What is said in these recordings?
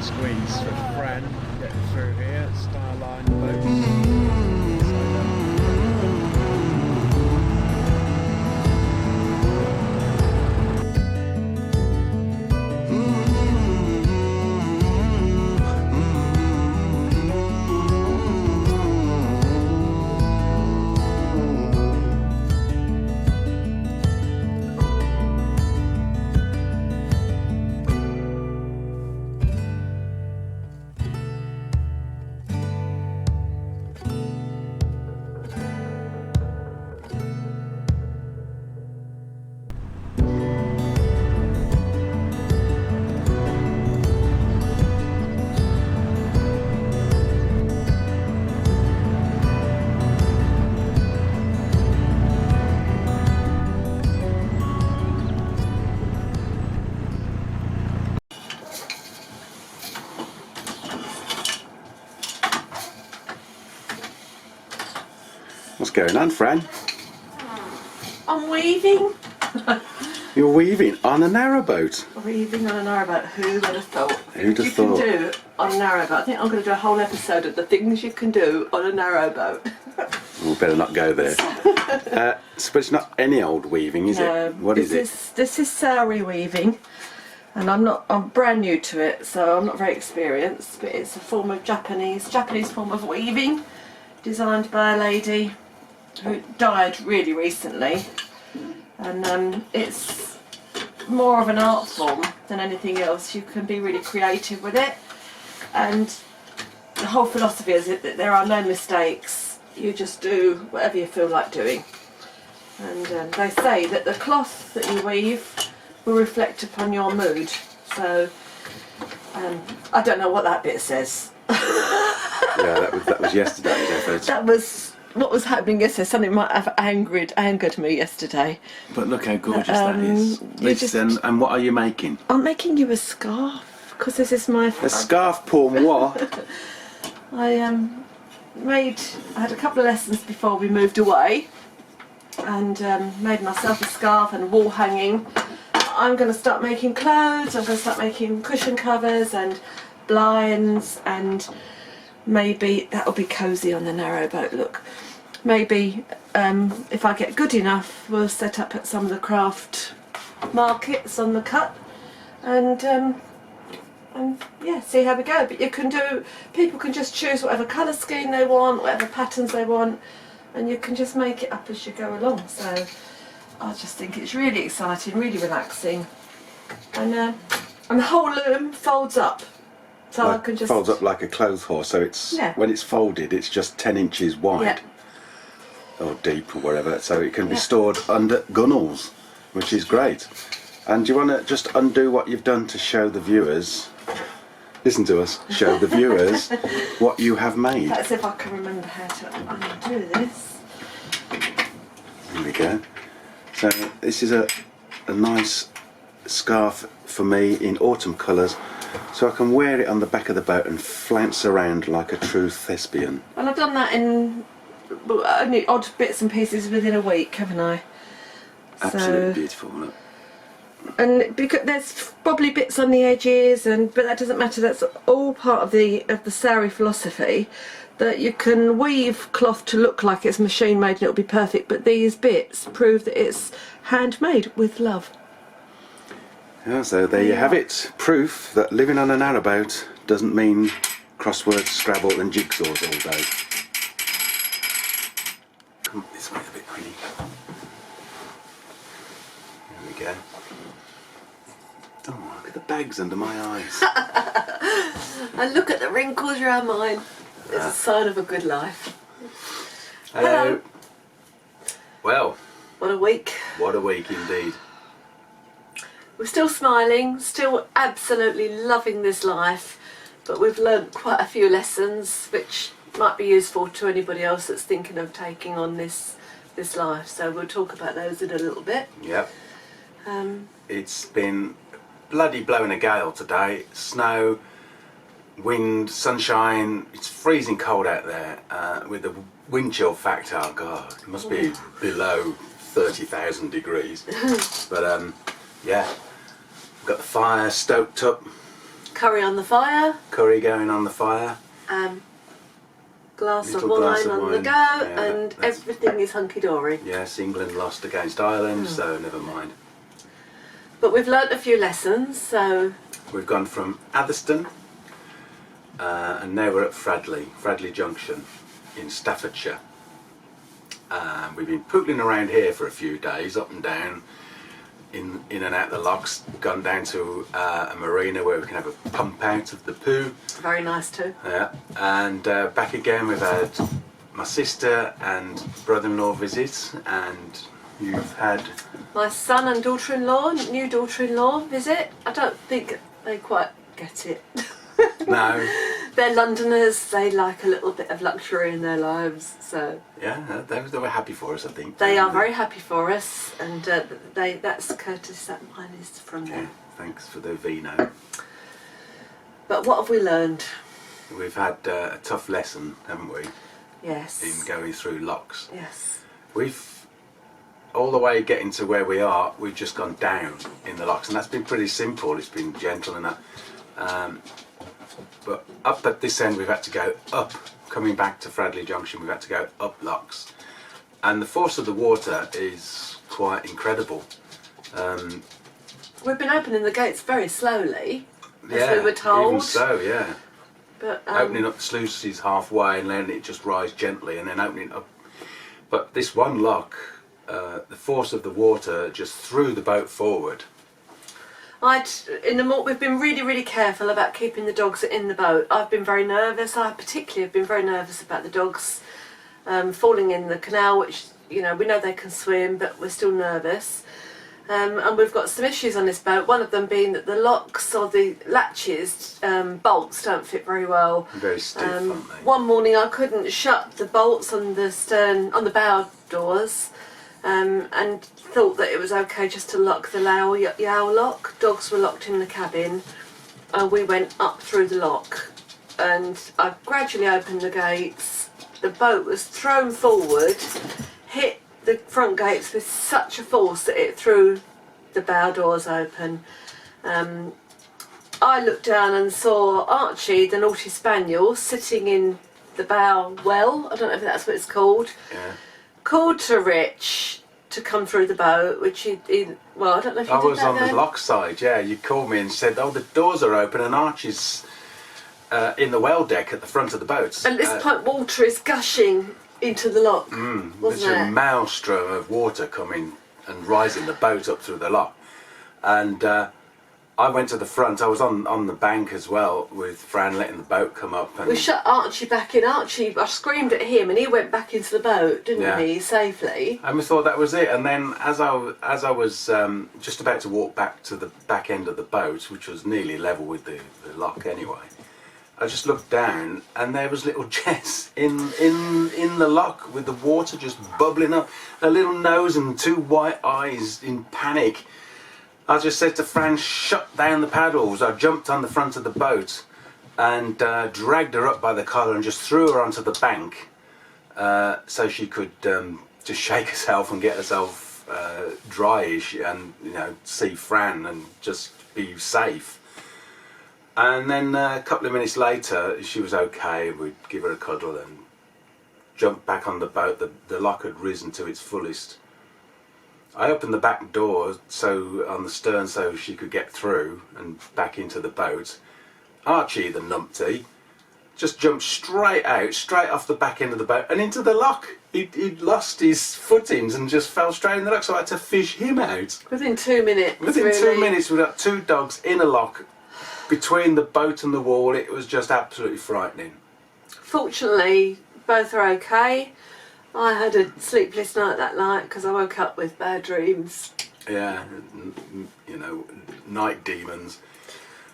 side squeeze for Fran getting through here. Starline boat. What's going on, Fran? I'm weaving. You're weaving on a narrowboat. Weaving on a narrowboat. Who would have thought? Who'd have you thought? can do on a narrowboat. I think I'm going to do a whole episode of the things you can do on a narrowboat. We better not go there. But it's not any old weaving, is it? What is it? This is sari weaving, and I'm brand new to it, so I'm not very experienced. But it's a form of Japanese form of weaving, designed by a lady who died really recently, and it's more of an art form than anything else. You can be really creative with it, and the whole philosophy is that there are no mistakes. You just do whatever you feel like doing, and they say that the cloth that you weave will reflect upon your mood. So I don't know what that bit says. Yeah, that was yesterday's effort. That was what was happening yesterday. Something might have angered me yesterday. But look how gorgeous that is. And what are you making? I'm making you a scarf, because this is my... A scarf pour moi. I had a couple of lessons before we moved away, and made myself a scarf and wall hanging. I'm going to start making clothes. I'm going to start making cushion covers and blinds, and maybe that'll be cosy on the narrowboat look. Maybe if I get good enough, we'll set up at some of the craft markets on the cut, and yeah, see how we go. But people can just choose whatever colour scheme they want, whatever patterns they want, and you can just make it up as you go along. So I just think it's really exciting, really relaxing, and the whole loom folds up. So I can just folds up like a clothes horse, so it's when it's folded, it's just 10 inches wide or deep or whatever, so it can be stored under gunnels, which is great. And do you want to just undo what you've done to show the viewers? Listen to us. Show the viewers what you have made. Let's see if I can remember how to undo this. There we go. So this is a nice scarf for me in autumn colours, so I can wear it on the back of the boat and flounce around like a true thespian. Well, I've done that in only odd bits and pieces within a week, haven't I? Absolutely beautiful, look. And because there's probably bits on the edges, but that doesn't matter. That's all part of the sari philosophy, that you can weave cloth to look like it's machine made and it'll be perfect, but these bits prove that it's handmade with love. Yeah, so there you have it. Proof that living on a narrowboat doesn't mean crosswords, Scrabble and jigsaws all day. Come this way a bit, honey. There we go. Oh, look at the bags under my eyes. And look at the wrinkles around mine. It's a sign of a good life. Hello. Well. What a week. What a week indeed. We're still smiling, still absolutely loving this life, but we've learnt quite a few lessons which might be useful to anybody else that's thinking of taking on this life. So we'll talk about those in a little bit. Yep. It's been bloody blowing a gale today. Snow, wind, sunshine. It's freezing cold out there with the wind chill factor. Oh God, it must be below 30,000 degrees. But yeah, got the fire stoked up. Curry on the fire. Curry going on the fire. Glass of Little glass wine of on the wine. go, Yeah, and that's- everything is hunky-dory. Yes, England lost against Ireland, so never mind. But we've learnt a few lessons, so... We've gone from Atherstone, and now we're at Fradley Junction in Staffordshire. We've been pootling around here for a few days, up and down, in and out the locks. Gone down to a marina where we can have a pump out of the poo. Very nice too. Yeah, and back again we've had my sister and brother-in-law visit, and you've had... My son and daughter-in-law, new daughter-in-law visit. I don't think they quite get it. No. They're Londoners, they like a little bit of luxury in their lives, so... Yeah, they were happy for us, I think. They are very happy for us, and that's courtesy, that wine is from Yeah, them. thanks for the vino. But what have we learned? We've had a tough lesson, haven't we, Yes. in going through locks. Yes. We've, all the way getting to where we are, we've just gone down in the locks, and that's been pretty simple. It's been gentle and that. But up at this end we've had to go up. Coming back to Fradley Junction, we've had to go up locks, and the force of the water is quite incredible. We've been opening the gates very slowly, as Yeah, we were told. even so, yeah. But Opening up the sluices halfway and letting it just rise gently, and then opening up. But this one lock, the force of the water just threw the boat forward. we've been really, really careful about keeping the dogs in the boat. I've been very nervous. I particularly have been very nervous about the dogs falling in the canal, which, you know, we know they can swim, but we're still nervous. And we've got some issues on this boat, one of them being that the locks or the latches, bolts don't fit very well. Very stiff, aren't they? One morning I couldn't shut the bolts on the stern, on the bow doors, and thought that it was okay just to lock the yow lock. Dogs were locked in the cabin, and we went up through the lock, and I gradually opened the gates. The boat was thrown forward, hit the front gates with such a force that it threw the bow doors open. I looked down and saw Archie, the naughty spaniel, sitting in the bow well. I don't know if that's what it's called. Yeah. Called to Rich to come through the boat, which he well, I don't know if you I did was that on then. the lock side, yeah. You called me and said, oh, the doors are open and Archie's in the well deck at the front of the boat. And at this point, water is gushing into the lock, There's wasn't a it? maelstrom of water coming and rising the boat up through the lock. And I went to the front. I was on the bank as well with Fran letting the boat come up. And We shut Archie back in. Archie, I screamed at him, and he went back into the boat, didn't Yeah. he, safely? And we thought that was it. And then as I was just about to walk back to the back end of the boat, which was nearly level with the lock anyway, I just looked down and there was little Jess in the lock with the water just bubbling up, a little nose and two white eyes in panic. I just said to Fran, shut down the paddles. I jumped on the front of the boat and dragged her up by the collar and just threw her onto the bank so she could just shake herself and get herself dryish and, you know, see Fran and just be safe. And then a couple of minutes later, she was okay. We'd give her a cuddle and jump back on the boat. The lock had risen to its fullest. I opened the back door on the stern so she could get through and back into the boat. Archie, the numpty, just jumped straight out, straight off the back end of the boat and into the lock. He'd lost his footings and just fell straight in the lock, so I had to fish him out. Within 2 minutes. Within really. 2 minutes, we got two dogs in a lock between the boat and the wall. It was just absolutely frightening. Fortunately, both are okay. I had a sleepless night that night because I woke up with bad dreams. Yeah, you know, night demons.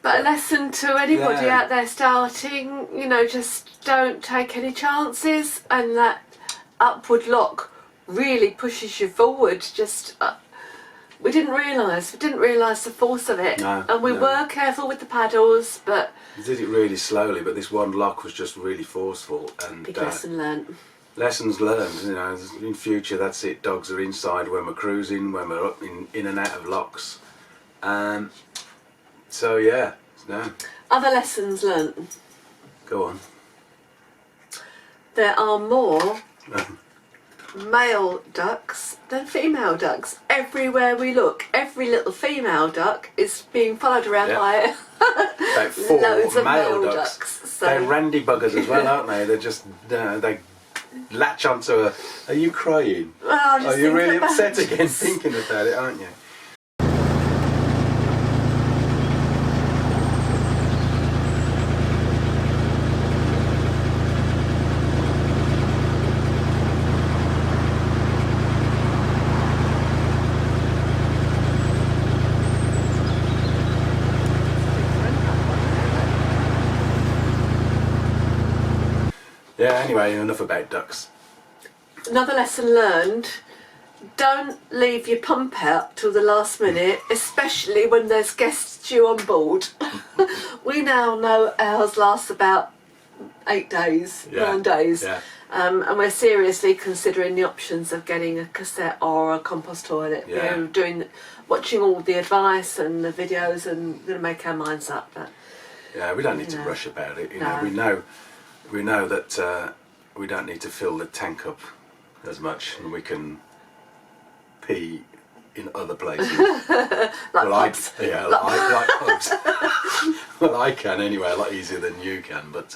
But a lesson to anybody Yeah. out there starting, you know, just don't take any chances, and that upward lock really pushes you forward. Just we didn't realise the force of it, No, and we no. were careful with the paddles, but We did it really slowly, but this one lock was just really forceful. And big lesson learnt. lessons learned, you know, in future that's it. Dogs are inside when we're cruising, when we're up in and out of locks. So yeah, No. Other lessons learnt. Go on. There are more male ducks than female ducks. Everywhere we look, every little female duck is being followed around by about 4 loads of male male ducks. So. They're randy buggers as well, aren't they? They're just they latch onto a. Are you crying? Well, Are you really upset again thinking about it, aren't you? Yeah, anyway, enough about ducks. Another lesson learned, don't leave your pump out till the last minute, especially when there's guests due on board. We now know ours lasts about 8 days, 9 days. Yeah. And we're seriously considering the options of getting a cassette or a compost toilet. Yeah. You know, watching all the advice and the videos, and going to make our minds up. But Yeah, we don't need to rush about it. You know, we know that we don't need to fill the tank up as much, and we can pee in other places. like pubs. Like pubs. Well, I can anyway, a lot easier than you can, but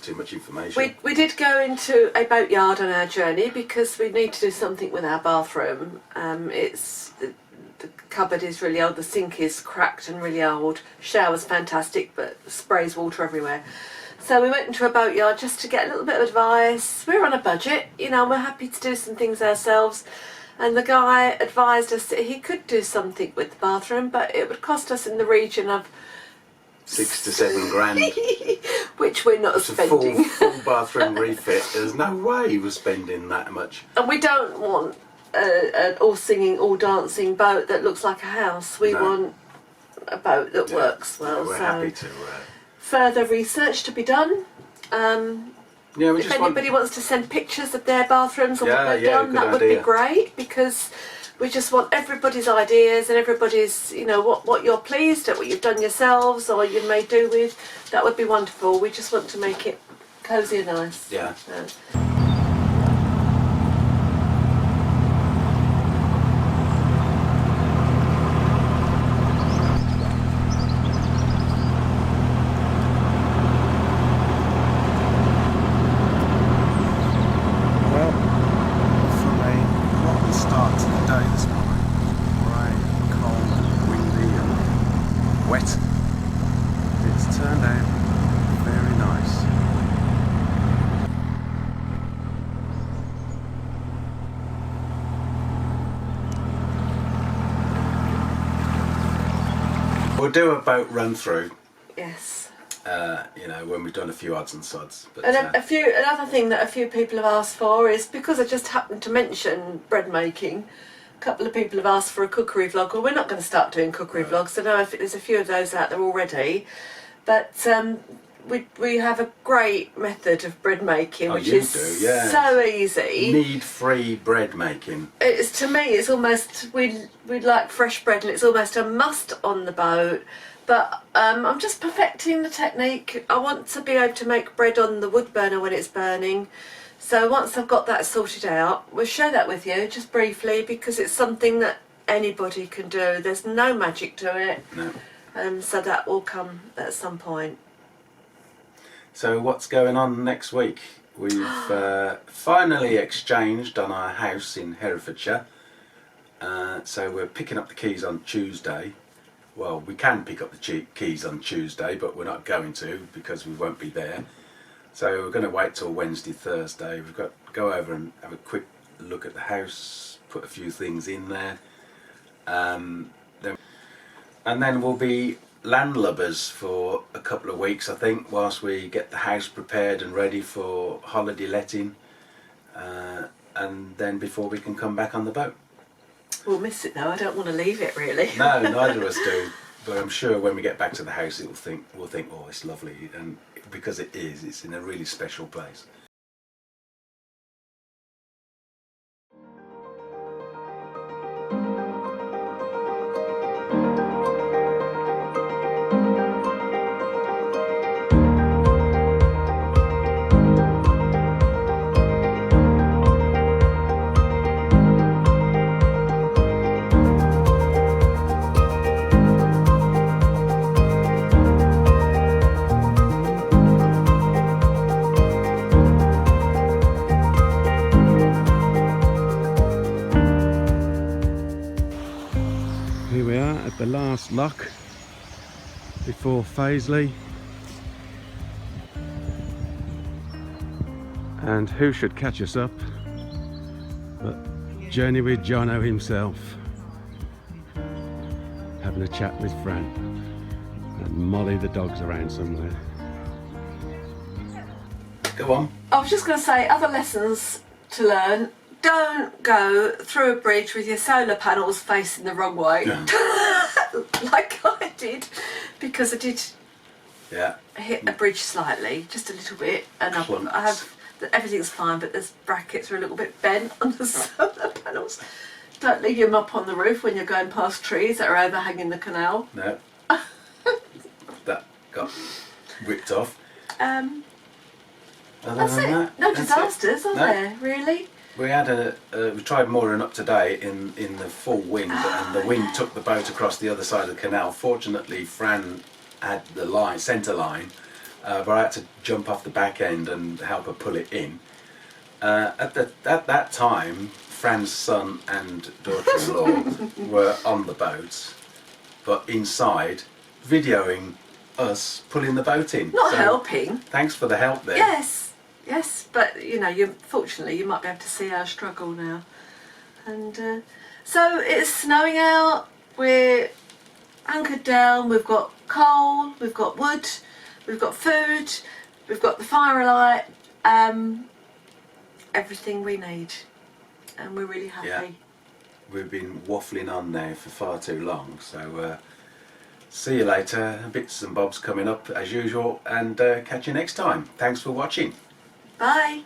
too much information. We did go into a boatyard on our journey because we need to do something with our bathroom. The cupboard is really old, the sink is cracked and really old, shower's fantastic but sprays water everywhere. So we went into a boatyard just to get a little bit of advice. We're on a budget, you know, we're happy to do some things ourselves. And the guy advised us that he could do something with the bathroom, but it would cost us in the region of 6 to 7 grand. which we're not spending. A full bathroom refit. There's no way we're spending that much. And we don't want an all singing, all dancing boat that looks like a house. We want a boat that works well. We're happy to. Further research to be done. If anybody wants to send pictures of their bathrooms or what they've done, that would be great, because we just want everybody's ideas and everybody's, you know, what you're pleased at, what you've done yourselves or you may do with. That would be wonderful. We just want to make it cosy and nice. Yeah. We'll do a boat run through. Yes. You know, when we've done a few odds and sods. But, and another thing that a few people have asked for is, because I just happened to mention bread making, a couple of people have asked for a cookery vlog. Well, we're not going to start doing cookery vlogs. I know if there's a few of those out there already, but we have a great method of bread making, which is so easy. Need-free bread making. It's, to me, it's almost, we like fresh bread, and it's almost a must on the boat. But I'm just perfecting the technique. I want to be able to make bread on the wood burner when it's burning. So once I've got that sorted out, we'll share that with you just briefly, because it's something that anybody can do. There's no magic to it. No. So that will come at some point. So what's going on next week? We've finally exchanged on our house in Herefordshire. So we're picking up the keys on Tuesday. Well, we can pick up the keys on Tuesday, but we're not going to, because we won't be there. So we're going to wait till Wednesday, Thursday. We've got to go over and have a quick look at the house, put a few things in there. And then we'll be landlubbers for a couple of weeks, I think, whilst we get the house prepared and ready for holiday letting. And then before we can come back on the boat. We'll miss it though. I don't want to leave it, really. No, neither of us do. But I'm sure when we get back to the house, we'll think, oh, it's lovely, and because it is, it's in a really special place. the last lock before Paisley. And who should catch us up but Journey with Jono himself, having a chat with Fran, and Molly the dog's around somewhere. Go on. I was just going to say, other lessons to learn. Don't go through a bridge with your solar panels facing the wrong way. Yeah. Like I did, because I did Yeah. hit a bridge slightly, just a little bit, and I have, everything's fine, but the brackets are a little bit bent on the solar panels. Don't leave them up on the roof when you're going past trees that are overhanging the canal. No. That got whipped off. That's it. No disasters, are there, really? We had we tried mooring up today in the full wind, and the wind took the boat across the other side of the canal. Fortunately, Fran had the centre line, but I had to jump off the back end and help her pull it in. At that time, Fran's son and daughter-in-law were on the boat, but inside, videoing us pulling the boat in. Not helping. Thanks for the help there. Yes, but you know, fortunately you might be able to see our struggle now. And so it's snowing out, we're anchored down, we've got coal, we've got wood, we've got food, we've got the firelight, everything we need, and we're really happy. Yeah. We've been waffling on now for far too long, so see you later. Bits and bobs coming up as usual, and catch you next time. Thanks for watching. Bye.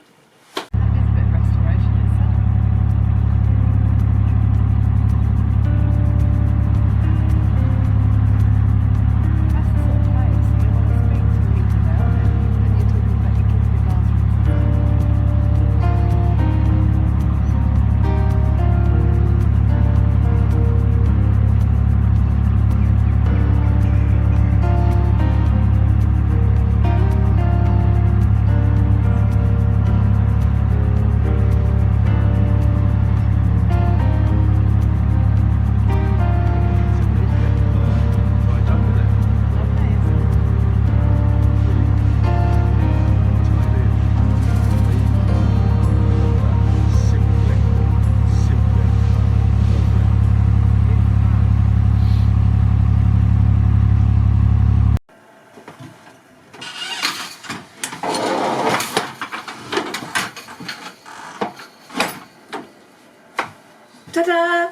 Ta-da!